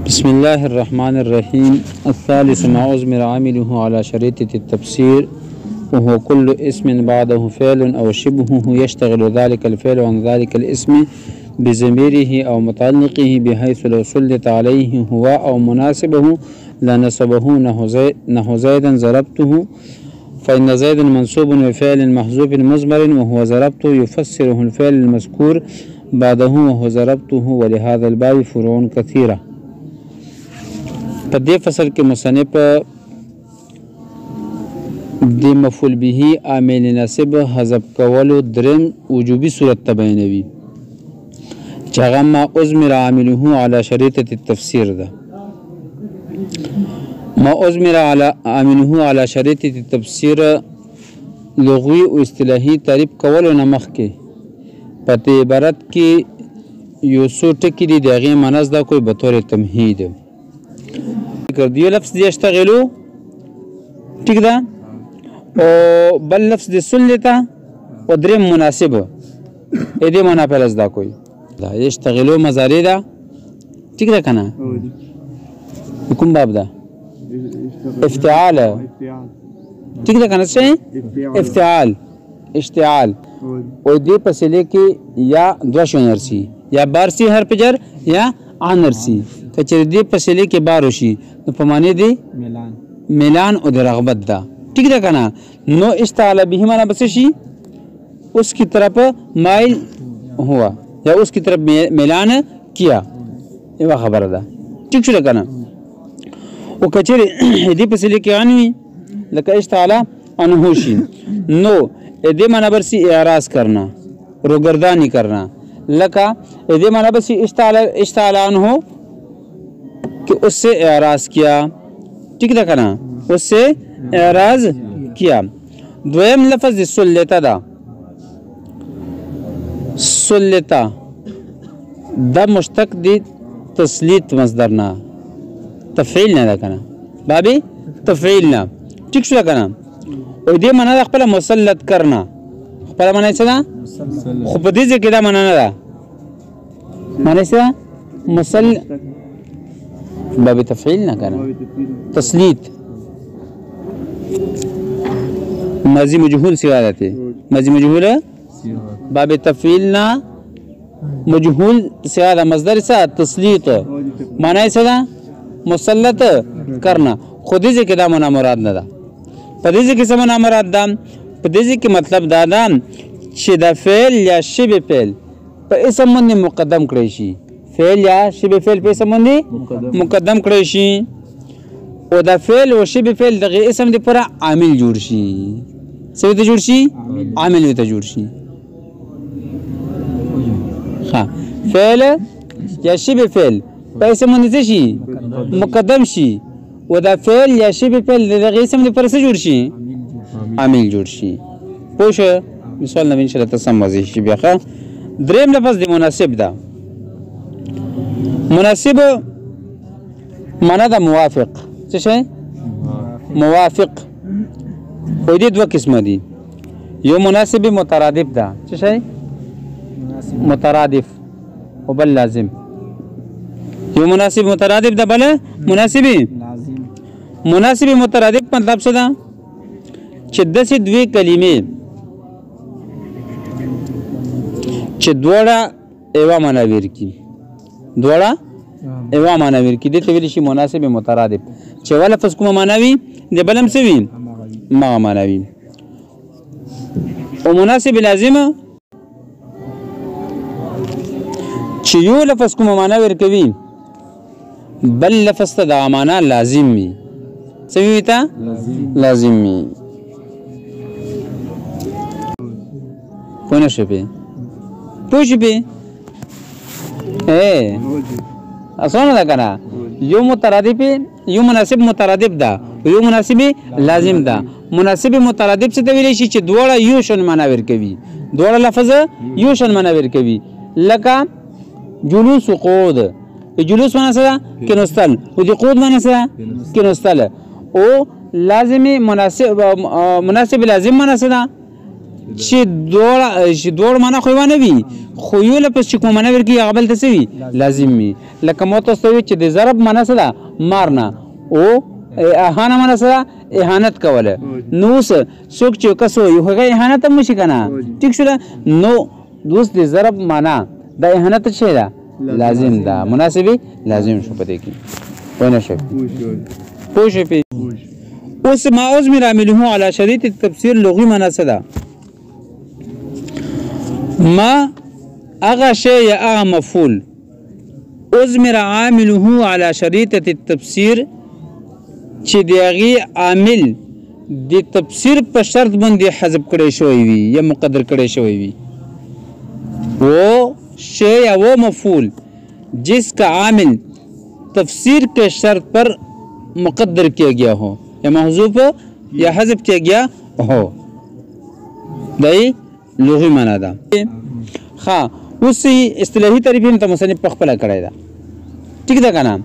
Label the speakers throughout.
Speaker 1: بسم الله الرحمن الرحيم. الثالث ما أزمر عامله على شريطة التفسير وهو كل اسم بعده فعل أو شبهه يشتغل ذلك الفعل عن ذلك الاسم بضميره أو متعلقه بحيث لو سلط عليه هو أو مناسبه لنصبه نحو زيدا ضربته، فإن زيدا منصوب بفعل محذوف مضمر وهو ضربته يفسره الفعل المذكور بعده وهو ضربته، ولهذا الباب فروع كثيرة. په دې فصل کې مصنف د مفعول به عامل ناسب حذف کولو دریم وجوبي صورت ته بیانوي چې هغه ما أزمر عامله على شريطة التفسير ده. ما أزمر عامله على شريطة التفسير لغوي او اصطلاحي تعریف کولو نه مخکې په دې عبارت کې یو څو ټکي دي د هغې معنی زده کوئ به طور تمهید. دیو لفظ دی اشتغلو ٹھیک ده او بل لفظ دی سلطه او دریم مناسب ایدی معنی پہلے ازدا کوئی دا اشتغلو مضارع ده ٹھیک ده کنه کوم باب ده افتعال ٹھیک ده کنه څه افتعال اشتعال او دی پسلے کې یا دو شنرسی یا بارسی حرف جر یا عنرسی کچر دی پسلے کې بارو شي نو په معنی دی میلان او د رغبت ده ٹھیک ده کنه. نو اشتعال به معنی بس شي اس کی طرف مائل ہوا یا اس کی طرف میلان کیا یو خبره ده ٹھیک شو کنه. او کچر دی پسلے کې انوي لکه اشتعال انه شي نو دی معنی برسی اعراض کرنا روگردانی کرنا لکه دی معنی برسی اشتعال انه کہ اس سے اعراض کیا ٹھیک ہے کنا اس سے اعراض کیا. دویم لفظ سلطہ دا سلطہ دا مشتق دی تسلیط مصدرنا تفعیل نه دا کنا بابی تفعیل نه ٹھیک شو کنا. او دی معنی خپل مسلط کرنا خپل معنی څه ده خو په دې کې دا معنی نه ده معنی څه مسلط باب تفعیل نه کنه تسلیط ماضی مجهول صيغه ده ماضی مجهول باب تفعیل نه مجهول صيغه ده مصدر څه تسلیط معنی څه ده مسلط کرنا خو دې کې دا معنی مراد نه ده په دې کې څه معنی مراد ده په دې کې مطلب دا ده چې دا فعل یا شبه فعل په اسم باندې مقدم کړی شي فعل یا شبه فعل په اسم باندې مقدم کړی شي او دا فعل او شبه فعل دغه اسم دی پر عامل جوړ شي څه ته جوړ شي عامل ته جوړ شي ها فعل یا شبه فعل په اسم باندې شي مقدم شي او دا فعل یا شبه فعل دغه اسم دی پر څه جوړ شي عامل جوړ شي پوښ مثال نو ان شاء الله تسم مزه شي بیا دریم لفظ دی مناسب ده مناسب معنی دا موافق څه شي موافق او دې دوه قسمه دي یو مناسب مترادف ده څه شي مترادف او بل لازم یو مناسب مترادف ده بل مناسب لازم مناسب مترادف مطلب څه ده چې داسې دوه کلمې چې دوړه ایوا معنی ورکی دوړه ایوا معنی ورکی دې ته ویل شي مناسب مترادف چې ول لفظ کوم معنی وي د بلم سوي ما معنی وي. او مناسب لازم چې یو لفظ کوم معنی ورکوي بل لفظ ته د معنی لازم وي سوي ته لازم وي پونه شپه پوښبه اسانه ده کنه یو مترادف یو مناسب مترادف ده یو مناسب لازم ده. مناسب مترادف څه ته ویل شي چې دواړه یو شان معنی ورکوي دواړه لفظ یو شان معنی ورکوي لکه جلوس و قعود جلوس معنی څه ده کیناستل او د قعود معنی څه ده کیناستل او لازم مناسب لازم معنی څه ده چې دوړ معنا خو نه وي خو یو لپس چې کوم معنا ورکی هغه بل څه وي لازم وي لکه مو تاسو وی چې د ضرب معنا څه ده مارنا او اهانه معنا څه ده اهانت کوله نو څوک چې کسو یو هغه اهانت هم شي کنه ٹھیک شو نو دوست د ضرب معنا د اهانت څه ده لازم ده مناسبه لازم شو پدې کې پوه نه شو پوه شو اوس ما ازمر عامله على شريط التفسير لغوي معنا څه ده ما اغا شيء یا اغا مفعول ازمر عامله على شريطة التفسير چې دیغي عامل د تفسیر په شرط باندې حذف کړی شوی وي یا مقدر کړی شوی وي وہ شيء یا وہ مفعول جس کا عامل تفسیر کے شرط پر مقدر کیا گیا ہو یا محذوف یا حذف کیا گیا ہو دای لغوی معنا ده ها اوس اصطلاحي تعریف هم ته مصنف په خپل کړی دا ٹھیک ده کنه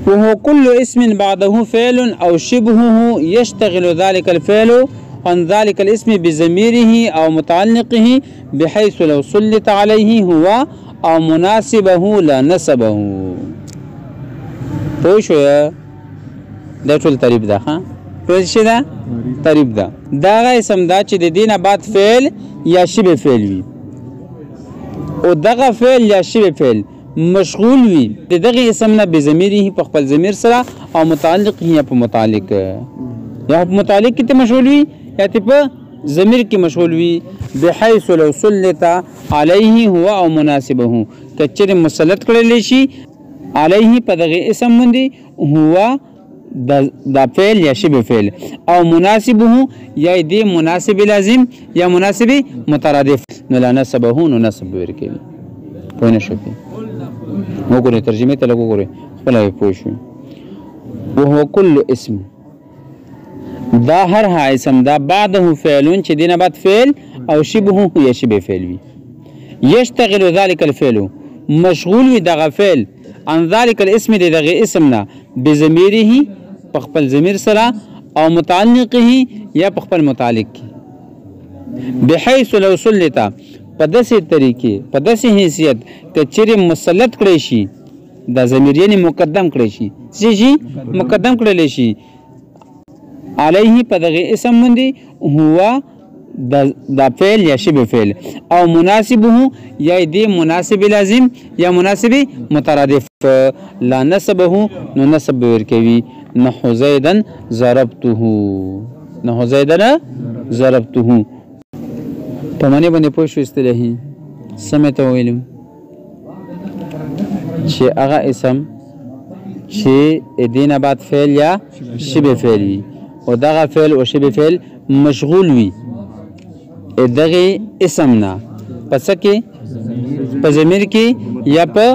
Speaker 1: وهو كل اسم بعده فعل او شبهه يشتغل ذلك الفعل عن ذلك الاسم بضميره او متعلقه بحيث لو سلط عليه هو او مناسبه لا نسبه پوه شو دا ټول تعریف ده ها پوه شو دا تعریف ده دا اسم دا چې د دینه بعد فعل یا شبه فعل وي او دغه فعل یا شبه فعل مشغول وي دغه اسم نه بضمیره په خپل ضمیر سره او متعلق یا په متعلق یا په متعلق کې مشغول وي یا په ضمیر کې مشغول وي بحيث لو سلط عليه هو او مناسبه کچره مسلط کړل شي عليه په دغه اسم باندې هو دا فعل یا شبه فعل او مناسبه یا دی مناسب لازم یا مناسب مترادف نو لا نسبه نو نسب ورکوي پوه نه شوی وګورئ ترجمه ته وګورئ خپل پوه شو وهو كل اسم دا هر اسم دا بعده فعل چې دینه بعد فعل او شبهه یا شبه فعل وي يشتغل ذلك الفعل مشغول وي دغه فعل عن ذلك الاسم دغه اسمنا بضمیره په خپل ضمیر سره او متعلقه یا په خپل متعلق بحيث لو سلط په داسې طریقې په داسې حیثیت که چیرې مسلط کړی شي دا ضمیر یعنی مقدم کړی شي چې مقدم کړی شي علیه په دغه اسم باندې هو دا فعل یا شبه فعل او مناسبه یا دی مناسب لازم یا مناسب مترادف لا نسبه نو نسب ورکوي نحو زیدن ضربته نحو زیدن ضربته په معنی باندې پوه شو اصطلاحي سمته ویلم چې هغه اسم چې دینه بعد فعل یا شبه فعل وي او دغه فعل او شبه فعل مشغول وي دغه اسم نه پس کې په ضمیر کې یا په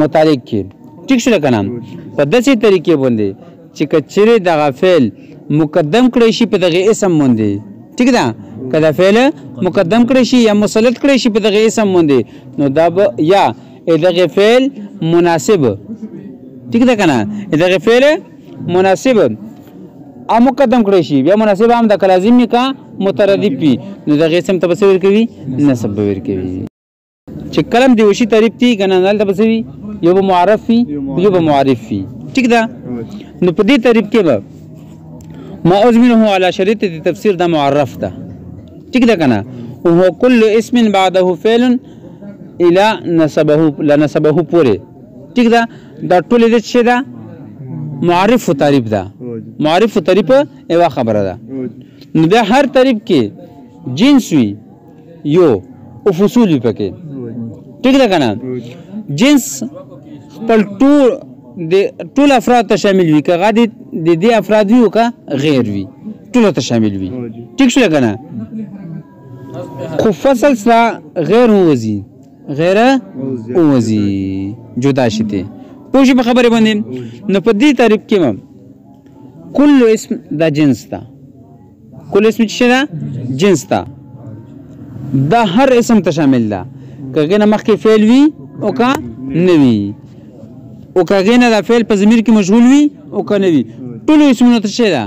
Speaker 1: متعلق کې ٹھیک شو کنه په داسې طریقې باندې چې کچره دغه فعل مقدم کړی شي په دغه اسم باندې ٹھیک ده کله فعل مقدم کړی شي یا مسلط کړی شي په دغه اسم باندې نو دا یا دغه فعل مناسب ٹھیک ده کنه دغه فعل مناسب ا مقدم کړی شي یا مناسب هم د لازمي کا مترادف وي نو دغه اسم ته څه ورکوي نسب ورکوي چې کلم دی وشي تعریف تی کنه نل ته څه وي یو به معرف وي یو به معرف وي ٹھیک ده نو په دې تعریف کې به ما ازمنه على شريط التفسير ده معرف ده ٹھیک ده کنه وهو كل اسم بعده فعل الى نسبه لا نسبه پوره ٹھیک ده دا ټول دې څه ده معرف تعریف ده معرف تعریف ایوا خبره ده نو د هر تعریف کې جنس وي یو او فصول وي پکې ٹھیک ده کنه جنس خپل ټول افراد ته شامل وي که غادي د دې افراد وي او که غیر وي ټول ته شامل وي ٹھیک شو کنه خو فصل سره غیر وزي غیر وزي جدا شته پوښي په خبره باندې نو په دې تعریف کې کل اسم دا جنس دا کل اسم چې دا جنس دا دا هر اسم ته شامل ده کغه نه مخکې فعل وي او کا نه وي او کغه نه دا فعل په ضمیر کې مشغول وي او کا نه وي ټول اسمونه ته څه ده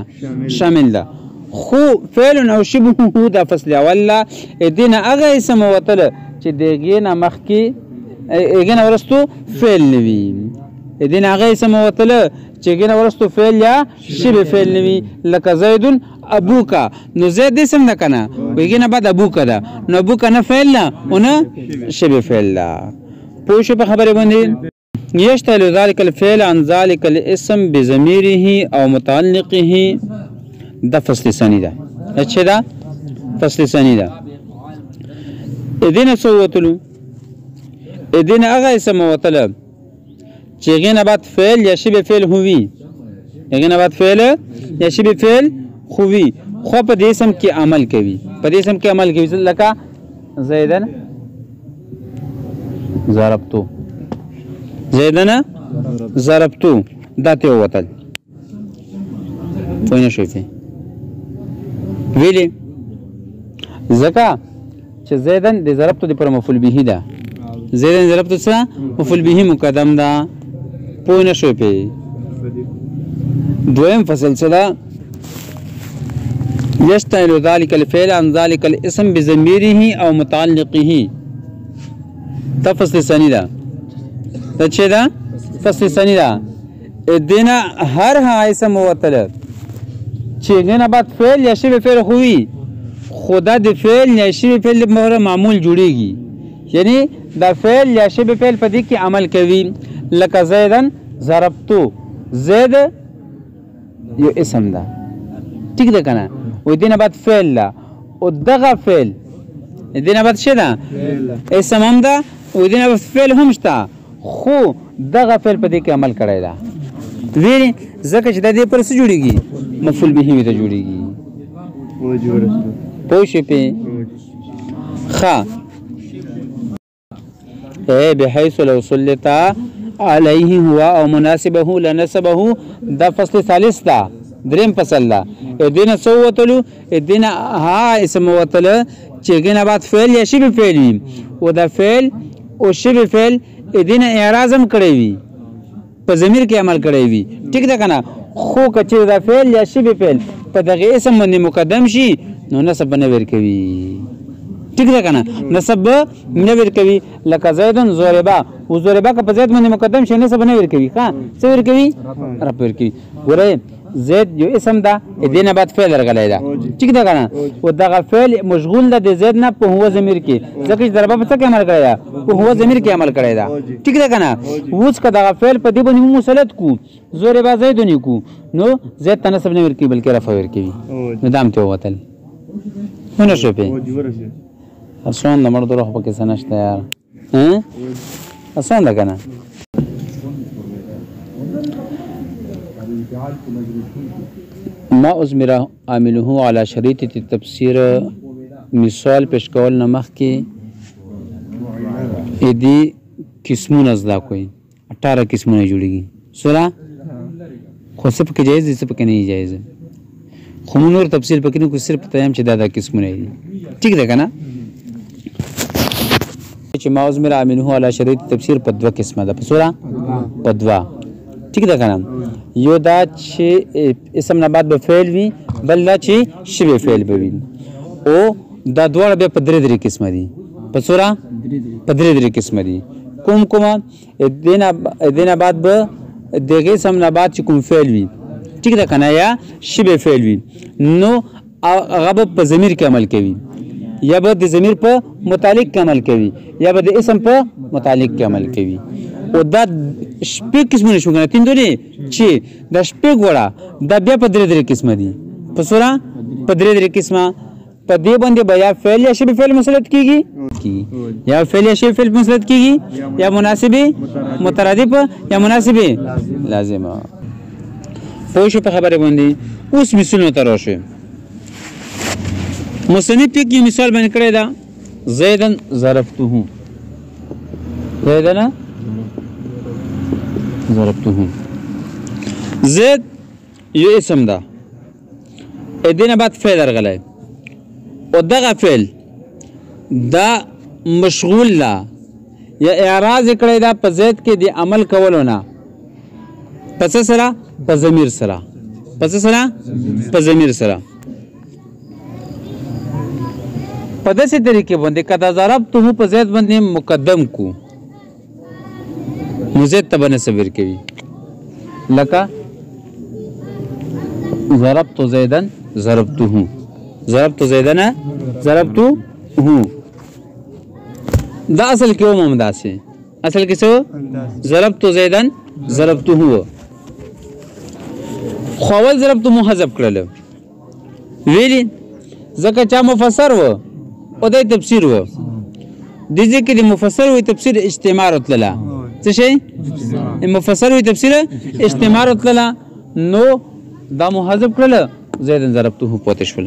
Speaker 1: شامل ده خو فعل او شبهه دا فصل اول لا دین هغه اسم وتل چې دغه نه مخکې اګنه ورستو فعل نوي دین هغه اسم وتل چې اګنه ورستو فعل یا شبه فعل نوي لکه زید ابوکا نو زید اسم نه کنه وګنه بعد ابوکا دا نو ابوکا نه فعل لا او نه شبه فعل لا پوه شو په خبره باندې يشتغل ذلك الفعل عن ذلك الاسم بضميره او متعلقه دا فصل ثاني ده اچھا دا فصل ثاني ده ادينا سوتلو ادينا هغه اسم وتل چې غنه بعد فعل یا شبه فعل هوي غنه بعد فعل یا شبه فعل هوي خو په دې اسم کې عمل کوي په دې اسم کې عمل کوي لکه زیدن ضربتو زیدن ضربتو دا ته وتل پوه نه شوې ویلي ځکه چې زیدن د ضربتو د پر مفعول به ده زیدن ضربتو څه مفعول به مقدم ده پوه نه شوې دویم فصل څه ده يشتغل ذلك الفعل عن ذلك الاسم بضميره او متعلقه دا فصل ثاني ده دا څه ده فصل ثاني ده ادينا هر اسم وتل چې غنه بعد فعل یا شبه فعل ہوئی خدا د فعل یا شبه فعل مهره معمول جوړیږي یعنی دا فعل یا شبه فعل په دې کې عمل کوي لکه زیدن ضربتو زید یو اسم ده ٹھیک ده کنه و دینه بعد فعل لا او دغه فعل دینه بعد څه ده اسم هم ده و دینه بعد فعل هم شته خو دغه فعل په دې کې عمل کړی ده ویری ځکه چې د دې پر څه جوړیږي مفعول به ته جوړیږي پوه شئ په ښه بحيث لو سلط عليه هو او مناسبه لنسبه دا فصل ثالث دا دریم فصل دا ادینا سو وتلو ادینا ها اسم وتل چې ګنه بعد فعل یا شبه فعل وي او دا فعل او شبه فعل ادینا اعراض هم کړی وي په ضمیر کې عمل کړی وي ټیک ده کنه خو کچې دا فعل یا شبه فعل په دغه اسم باندې مقدم شي نو نسب نه ور کوي ٹھیک ده کنه نسب نه ور کوي لکه زیدن ضربا او ضربا که په زید باندې مقدم شي نسب نه ور کوي ها څه ور کوي رب ور کوي ګوره زید یو اسم ده دینه بعد فعل راغلی ده ٹھیک ده کنه او دغه فعل مشغول ده د زید نه په هو ضمیر کې ځکه چې ضربا په څه کې عمل کړی ده په هو ضمیر کې عمل کړی ده ٹھیک ده کنه اوس که دغه فعل په دې باندې مسلط کو ضربا زیدونی کو نو زید تنسب نه ور کوي بلکې رفع ور کوي نو دام ته وتل ونه شو په اسان د مرد روح پکې سنشته یار اسان ده کنه ما ازمره عامله على شريطه التفسير مثال پیش کول نمخ کې ادي قسمونه زدا کوي 18 قسمونه جوړيږي سورا خو څه پکې جایز دي څه پکې نه جایز خو نور تفصیل پکې نه کو صرف تایم چې دا قسمونه دي ٹھیک ده کنه چې ما ازمره عامله على شريطه التفسير په دوه قسمه ده په سورا په دوه ٹھیک ده کنه یو دا چې اسم نه بعد به فعل وي بل دا چې شبه فعل به وي او دا دواړه به په درې قسمه دي په سورا په درې قسمه دي کوم دینه بعد به دغه اسم نه بعد چې کوم فعل وي ٹھیک ده کنه یا شبه فعل وي نو هغه په ضمیر کې عمل کوي یا به د ضمیر په متعلق کې عمل کوي یا به د اسم په متعلق کې عمل کوي او دا شپږ قسمونه شو کنه تین دوی چې دا شپږ وړه دا بیا په درې قسمه دي په سورا په درې قسمه په دې باندې بیا فعل یا شبه فعل مسلط کیږي یا فعل یا شبه فعل مسلط کیږي یا مناسبه مترادف یا مناسبه لازمه پوه شو په خبره باندې اوس مثالونه تر شو مصنف کې مثال باندې کړی دا زیدن ضربته زیدن ضربته زید یو اسم ده ادینه بعد فعل راغلی او دغه فعل دا مشغول لا یا اعراض کړی دا په زید کې د عمل کولو نه پس سره په ضمیر سره پس سره په ضمیر سره په داسې طریقې باندې که ضربته په زید باندې مقدم کو نو زید ته به نصب ورکوي لکه ضربت زیدن ضربته ضربت زیدن ضربته دا اصل کې هم داسې اصل کې څه ضربت زیدن ضربته خو اول ضربته مو حذف کړل ویلي ځکه چا مفسر و او د تفسیر و د ذکر مفسر و تفسیر اجتماع رتلله څه شي مفسر و تفسیر اجتماع رتلله نو دا مو حذف کړل زیدن ضربته پوتې شول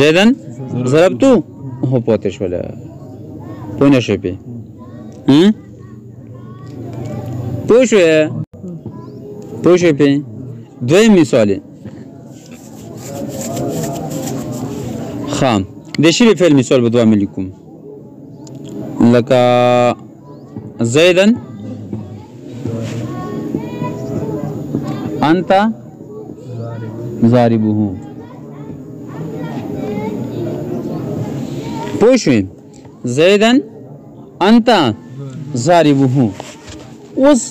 Speaker 1: زیدن ضربته پوتې شول پوه نه شوې پې پوه شوې پې دویم مثال خام د شبه فعل مثال به دوه لیکم لکه زیدن انت ضاربه پوه شوې زیدن انت ضاربه اوس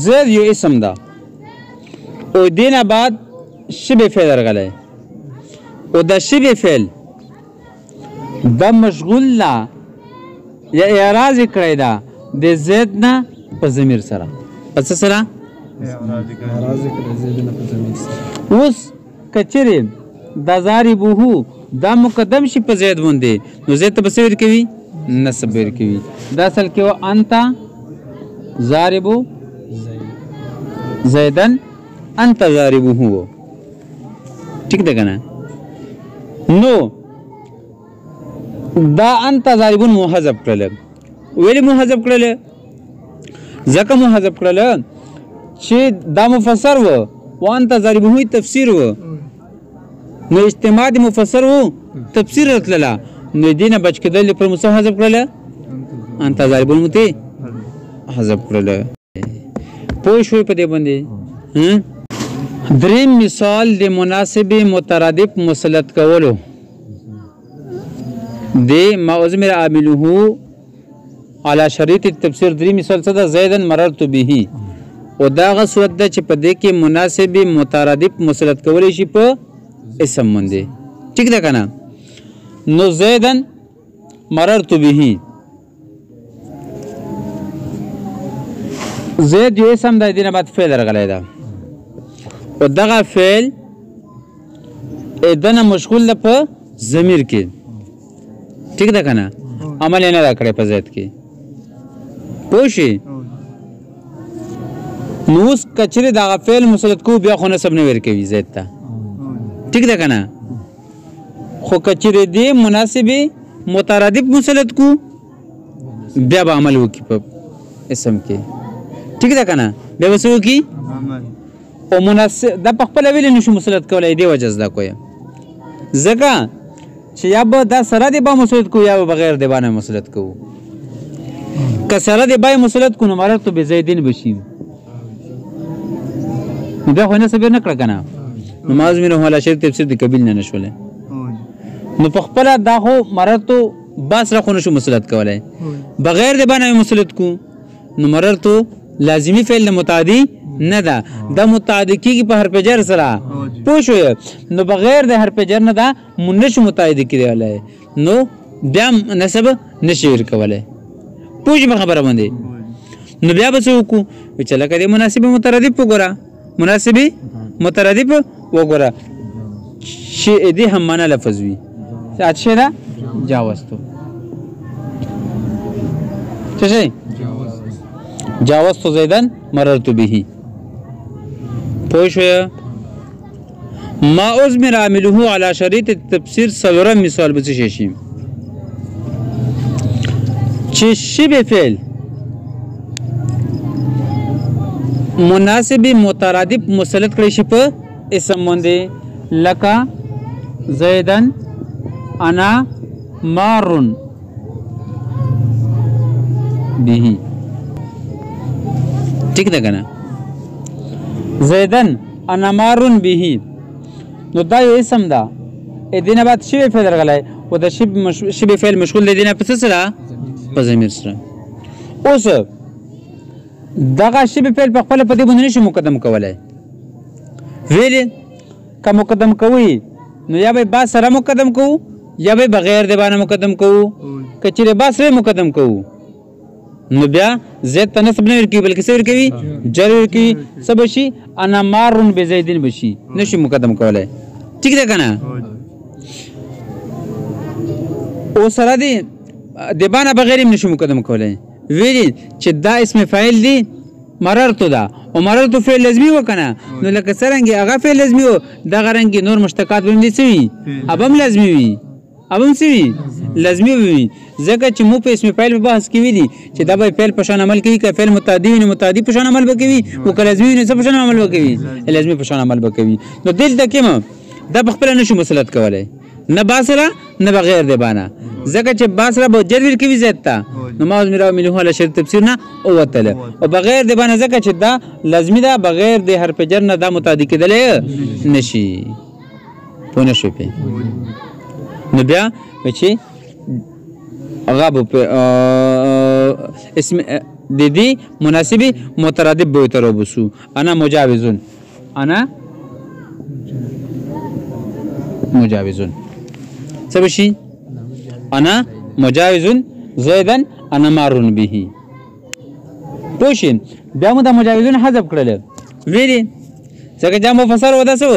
Speaker 1: زید یو اسم ده او دینه بعد شبه فعل راغلی او دا شبه فعل دا مشغول لا یا اعراض کړی ده د زید نه په ضمیر سره پس سره اوس کچری دا ضاربه دا مقدم شي په زید باندې نو زید ته به څه ورکوي نصب ورکوي دا اصل کې و انت ضاربو زیدن انت ضاربه ٹھیک ده کنه نو دا انت ضاربون محذف کړل ویلي محذف کړل ځکه محذف کړل چې دا مفسر و وانت ضاربه تفسیر و نو اجتماع د مفسر و تفسیر رتلله نو دینه بچ کېدل پر مصحف حذف کړل انت ضاربون مته حذف کړل پوه شوي په دې باندې دریم مثال د مناسب مترادف مسلط کولو د ما ازمر عامله علی شریط التفسیر دریم مثال څه ده زیدن مررت به او دا غ صورت ده چې په دې کې مناسب مترادف مسلط کولی شي په اسم باندې ٹھیک ده کنه نو زیدن مررت به زید یو اسم ده دینه بعد فعل راغلی ده او دغه فعل دنه مشغول ده په ضمیر کې ٹھیک ده کنه عمل نه را کړی په زید کې پوه شئ نو اوس کچرې دغه فعل مسلط کو بیا خو نسب نه ورکوي زید ته ٹھیک ده کنه خو کچرې دې مناسب مترادف مسلط کو بیا به عمل وکړي په اسم کې ٹھیک ده کنه بیا به څه وکړي او مناسب دا په خپله ویلې نشو مسلط کولی دې وجه زده کوی ځکه چې یا به دا سره د با مسلط کو یا به بغیر د با نه مسلط کوو که سره د با مسلط کو نو مررت بزیدین بشي نو بیا خو نسب یې نه کړه که نه نو ما ازمینه علی شریط تفسیر د قبیل نه نشولی نو په خپله دا خو مررتو با سره خو نشو مسلط کولی بغیر د با نه مسلط کو نو مررتو لازمی فعل د متعدی نه ده دا متعدی کیږي په حرف جر سره پوه شوې نو بغیر د حرف جر نه ده نشو متعدی کېدلی نو بیا نسب نشي ورکولی پوه شي په خبره باندې نو بیا به څه وکړو چې لکه د مناسب مترادف وګوره مناسب مترادف وګوره چې دې هم معنا لفظ وي څه شی ده جاوزتو څه شی جاوزتو زیدن مررت به پوه شویه ما ازمر عامله علی شریط تفسیر څلورم مثال به څه شي چې شبه فعل مناسب مترادف مسلط کړی شي په اسم باندې لکه زیدن انا مارن به ٹھیک ده کنه زیدن انا مارن به نو دا یو اسم ده دینه بعد شبه فعل راغلی او د شبه فعل مشغول دی دینه په څه سره په ضمیر سره. اوس دغه شبه فعل په خپل په دې باندې نشي مقدم کولای ویلې که مقدم کوي نو یا به با سره مقدم کوو یا به بغیر د باندې مقدم کوو. که چیرې با سره مقدم کوو نو بیا زید ته نصب نه ورکوي بلکې څه ورکوي جر ورکوي. څه به شي انا مارون بزیدین به شي نشي مقدم کولی. ټیک ده که نه. او سره دی د باندې بغیر هم نشي مقدم کولی. ویلي چې دا اسم فاعل دی مررتو ده او مررتو فعل لازمي و که نه نو لکه څرنګې هغه فعل لازمي و دغه رنګې نور مشتقات به هم دې څه وي اب هم لازمي وي اب هم څه وي لازمي وي. ځکه چې مو په اسم فاعل په بحث کې ویلي چې دا به فعل په شان عمل کوي که فعل متعدي وي نو متعدي په شان عمل به کوي او که لازمي وي نو څه په شان عمل به کوي لازمي په شان عمل به کوي. نو دلته کې دا پخپله نشو مسلط کولی نه با سره نه بغیر د باندې ځکه چې با سره به جر ورکوي زید ته نو ما عمله عمله علی شرط تفسیر نه ووتله او بغیر د باندې ځکه چې دا لازمي ده بغیر د حرف جر نه دا متعدي کېدلی نشي. پوه نه شوې پې نو بیا چې هغه به اسم د دې مناسبې مترادف به ورته راوباسو. انا مجاوزون انا مجاوزون څه به شي انا مجاوزون زیدن انا مارون به. پوه شئ بیا مو دا مجاوزون حذف کړل ویلې ځکه چې مفسر و دا څه و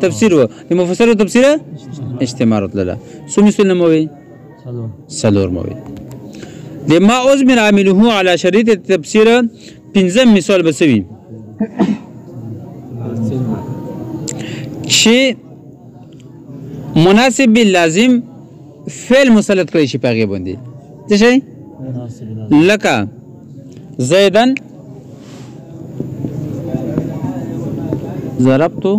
Speaker 1: تفسیر و د مفسر و تفسیر اجتماع رتلله. څو مثالونه مو وی څلور مو وی. د ما عزمر عامله علی شریط تفسیر پنځم مثال به څه وي چې مناسب لازم فعل مسلط کړی شي په هغې باندې څه شی لکه زیدن ضربتو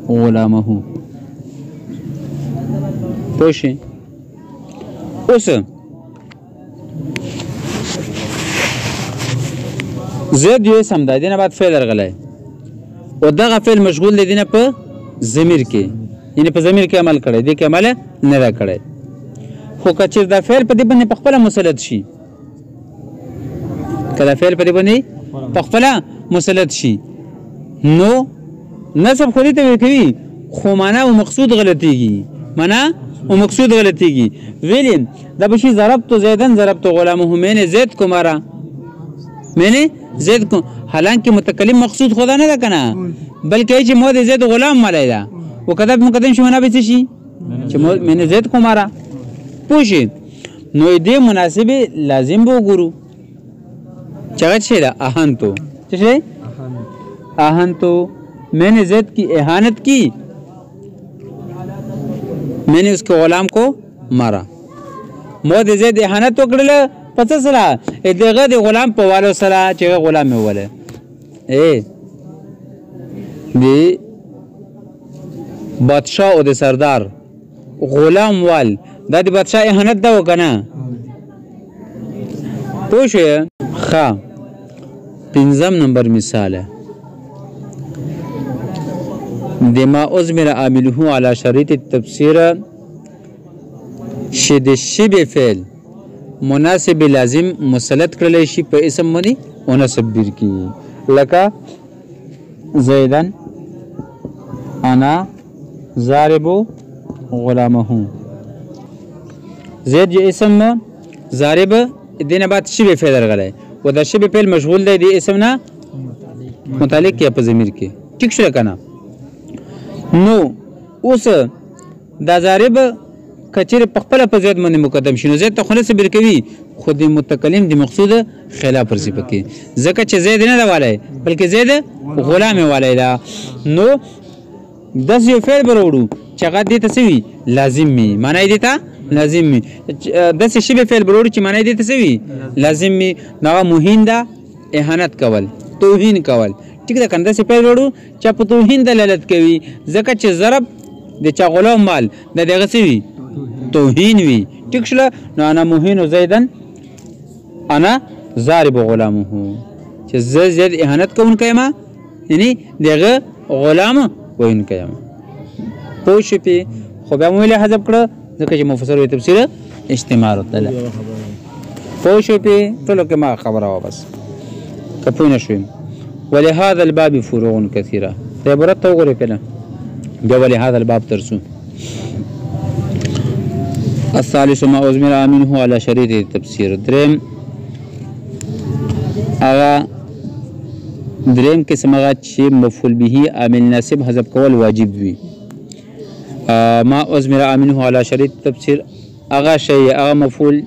Speaker 1: غلامه. پوه شئ اوس زید یو اسم ده دینه بعد فعل راغلی او دغه فعل مشغول دی دینه په ضمیر کې یعنی په ضمیر کې عمل کړی دی کې عمل نه ده کړی. خو که چېرې دا فعل په دې باندې پخپله مسلط شي که دا فعل په دې باندې پخپله مسلط شي نو نصب خو دې ته ورکوي خو معنا او مقصود غلطیږي معنا او مقصود غلطیږي. ویلې دا به شي ضربتو زیدن ضربتو غلامه میں نے زید کو مارا میں نے زید کو حالانکه متکلم مقصود خدا نه ده که نه بلکې چې مو د زید غلام مالی ده و کده مقدم شي معنا به څه شي چې میں نے زید کو مارا. پوه شئ نو دې مناسبې لازم به وګورو چې هغه څه ده اهانتو څه شی اهانتو میں نے زید کی احانت کی میں نے اس کے غلام کو مارا. مو د زید احانت وکړله په څه سره دغه د غلام په والو سره چې هغه غلام یې وولی د بادشاه او د سردار غلام وال دا د بادشاه احانت ده و که نه. پوه شویه ښه پنځم نمبر مثال د ما عزمر عامله علی شریط تفسیر چې د شبه فعل مناسب لازم مسلط کړلی شي په اسم باندې او نصب بیر کیږي لکه زیدن انا ضارب غلامه. زید جو اسم ضارب دینه بعد شبه فعل راغلی و دا شبه فعل مشغول دی د اسم نه متعلق یا په ضمیر کې. ټیک شو که نه. نو اوس دا ضارب که چېرې پخپله په زید باندې مقدم شي نو زید ته خو نه صبر کوي خو د متکلم د مقصود خلاف ورځي پکې ځکه چې زید نه ده والی بلکې زید غلام یې والی ده. نو داسې یو فعل به راوړو چې هغه دې ته څه وي لازم وي معنا یې دې ته لازم وي. داسې شبه فعل به راوړو چې معنا یې دې ته څه وي لازم وي نو هغه موهین ده اهانت کول توهین کول. ټیک ده که نه داسې فعل راوړو چې په توهین دلالت کوي ځکه چې ضرب د چا غلام مال د دغه څه وي توهین وي. ټیک شله نو انا موهین زیدن انا ضارب غلامه چې زه زید اهانت کوونکی یم یعنی دغه غلام ویونکی یم. پوه شو پې خو بیا مو ویلې حذف کړه ځکه چې مفسر وایي تفسیر اجتماع رتله پوه شو پې ټولو کې ما خبره وه بس که پوه نه شویم ولهذا الباب فروع کثیره د عبارت ته وګورئ پهله بیا ولهذا الباب ترسو الثالث ما أزمر منه على شريط التفسير دریم قسم هغه چې مفعول به عامل ناسب حذف کول واجب وي ما أزمر منه على شريط التفسير هغه شی هغه مفعول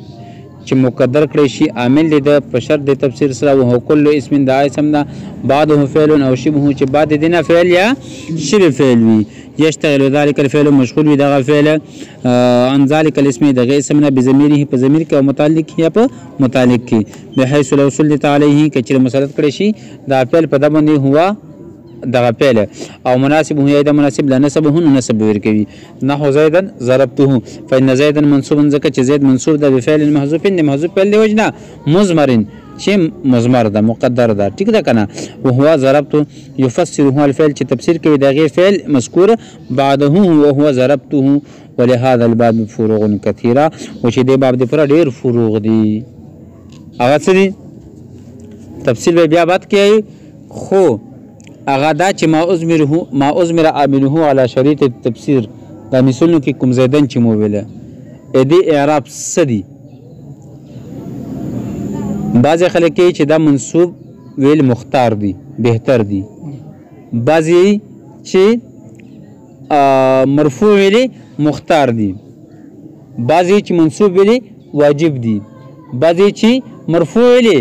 Speaker 1: چې مقدر کړی شي عامل دی د په شرط د تفسیر سره وهو کل اسم د اسم نه بعده فعل او شبه چې بعد دینه فعل یا شبه فعل وي يشتغل ذلك الفعل مشغول وي دغه فعل عن ذلك الاسم دغه اسم نه بضميره په ضمیر کې او متعلق یا په متعلق کې بحيث لو سلط عليه کچره مسلط کړی شي دا فعل په د باندې هوا دغه فعل او مناسب هو د مناسب لا نسبه نسب ورکوي نحو زيدا ضربته فإن زيدا منصوب ځکه چې زید منصوب ده بفعل محذوف محذوف فعل دی وجنه مضمر چې مضمر ده مقدر ده ټیک ده کنه وهو ضربته يفسر هو الفعل چې تفسیر کوي دغه فعل مذکور بعده وهو ضربته ولهذا الباب فروغ كثيره او چې د باب د پر ډیر فروغ دي هغه څه دي تفصیل بیا بات کوي خو هغه دا چې ما أزمر عامله على شريط التفسير دا مثلو کې کوم زیدن چې مو ویله دې اعراب څه دي بعضې خلک کوي چې دا منصوب ویل مختار دي بهتر دي بعضې چې مرفوع ویلې مختار دي بعضې چې منصوب ویلې واجب دي بعضې چې مرفوع ویلې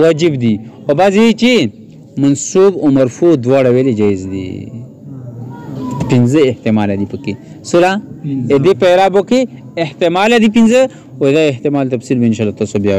Speaker 1: واجب دي او بعضې چې منصوب او مرفوع دواړه ویلې جایز دي 15 احتمال دي پکې سره دې په اعرابو کې احتمال دي 15 او دا احتمال تفصیل به ان شاء الله تاسو بیا